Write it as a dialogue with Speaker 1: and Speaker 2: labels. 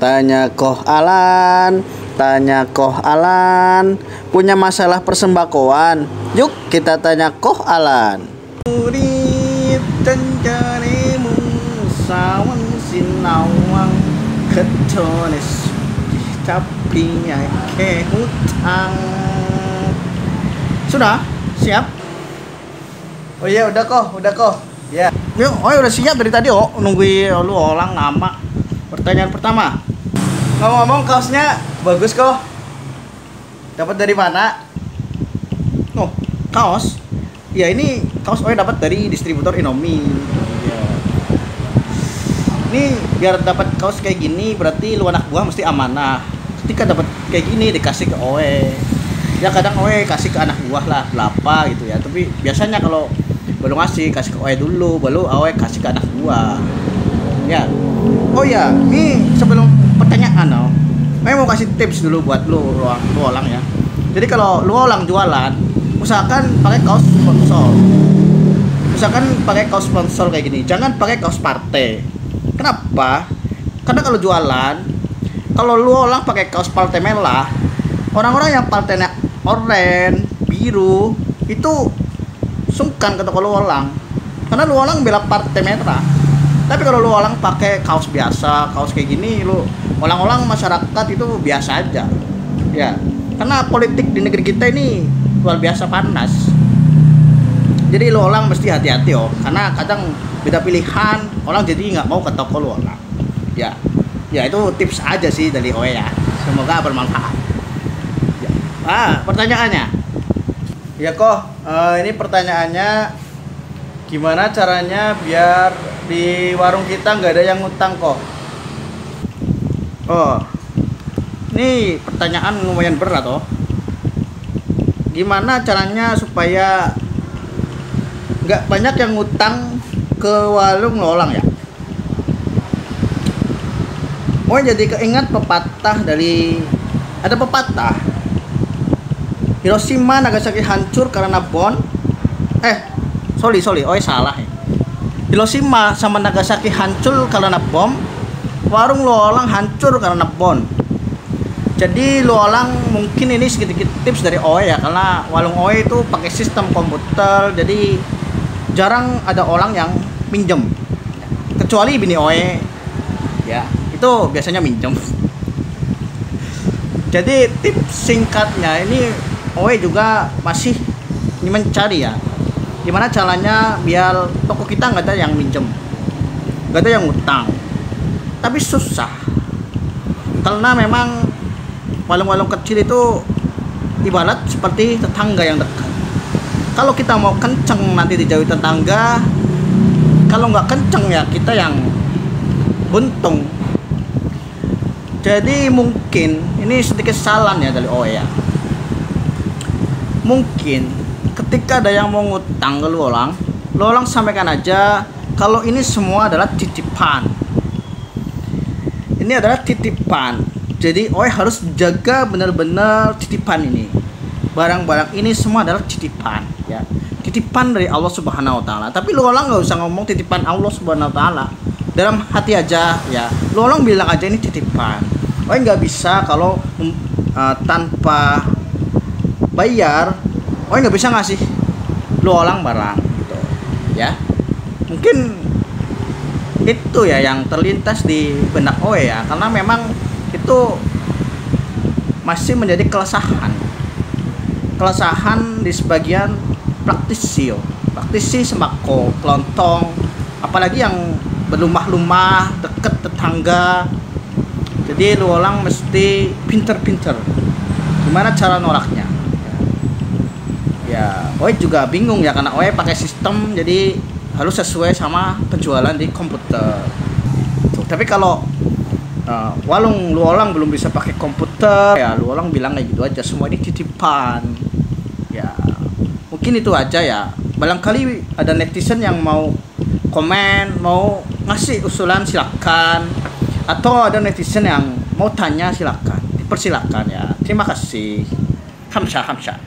Speaker 1: Tanya Koh Alan, tanya Koh Alan, punya masalah persembakoan. Yuk kita tanya Koh Alan. Urip tenjaremu sawan sinawang ketones capinya ke hutang. Sudah siap? Oh iya udah kok. Ya. Yuk, udah siap dari tadi nungguin lu orang nama. Pertanyaan pertama. Ngomong-ngomong kaosnya bagus kok. Dapat dari mana? Oh, kaos. Ya ini kaos dapat dari distributor Indomie. Ya. Ini biar dapat kaos kayak gini berarti lu anak buah mesti amanah. Ketika dapat kayak gini dikasih ke Oe. Ya kadang Oe kasih ke anak buah lah berapa gitu ya. Tapi biasanya kalau baru kasih ke Oe dulu, baru Oe kasih ke anak buah. Ya. Oh ya, ini sebelum pertanyaan Oe mau kasih tips dulu buat lu orang ya. Jadi kalau lu orang jualan, usahakan pakai kaos sponsor. Usahakan pakai kaos sponsor kayak gini. Jangan pakai kaos partai. Kenapa? Karena kalau jualan, kalau lu orang pakai kaos partai merah, orang-orang yang partainya oranye, biru, itu sungkan ke toko lu orang. Karena lu orang bela partai merah. Tapi kalau lu orang pakai kaos biasa, kaos kayak gini, lu orang-orang masyarakat itu biasa aja. Ya. Karena politik di negeri kita ini luar biasa panas. Jadi lu orang mesti hati-hati karena kadang beda pilihan, orang jadi nggak mau ke toko lu orang. Ya. Ya itu tips aja sih dari Oe ya. Semoga bermanfaat. Ya. Pertanyaannya. Ya kok, ini pertanyaannya gimana caranya biar di warung kita nggak ada yang ngutang kok? Oh, ini pertanyaan lumayan berat Gimana caranya supaya nggak banyak yang ngutang ke warung lolang ya? Oh jadi keingat ada pepatah Hiroshima Nagasaki hancur karena bom. Sorry, salah ya. Hiroshima sama Nagasaki hancur karena bom. Warung Luolang hancur karena bom. Jadi Luolang mungkin ini sedikit tips dari Oe ya, karena warung Oe itu pakai sistem komputer, jadi jarang ada orang yang minjem. Kecuali bini Oe, ya itu biasanya minjem. Jadi tips singkatnya ini Oe juga masih mencari ya, gimana caranya biar toko kita nggak ada yang minjem, nggak ada yang ngutang. Tapi susah karena memang warung-warung kecil itu ibarat seperti tetangga yang dekat. Kalau kita mau kenceng nanti dijauhi tetangga, kalau nggak kenceng ya kita yang buntung. Jadi mungkin ini sedikit saran ya dari Oe ya. Mungkin ketika ada yang mau ngutang ke lu orang sampaikan aja kalau ini semua adalah titipan. Ini adalah titipan. Jadi Oe harus jaga benar-benar titipan ini. Barang-barang ini semua adalah titipan ya. Titipan dari Allah Subhanahu wa taala. Tapi lu orang nggak usah ngomong titipan Allah Subhanahu wa taala. Dalam hati aja ya. Lu orang bilang aja ini titipan. Oe nggak bisa kalau tanpa bayar, Oe nggak bisa ngasih lu orang barang gitu ya. Mungkin itu ya yang terlintas di benak Oe ya, karena memang itu masih menjadi keresahan di sebagian praktisi sembako, kelontong, apalagi yang berlumah-lumah deket tetangga. Jadi lu orang mesti pinter-pinter gimana cara nolaknya ya. Oe juga bingung ya karena Oe pakai sistem, jadi harus sesuai sama penjualan di komputer. Tapi kalau warung lu orang belum bisa pakai komputer ya, lu orang bilang kayak gitu aja, semua ini titipan ya. Mungkin itu aja ya. Barangkali ada netizen yang mau komen, mau ngasih usulan silakan, atau ada netizen yang mau tanya silakan, dipersilakan ya. Terima kasih. Hamsa.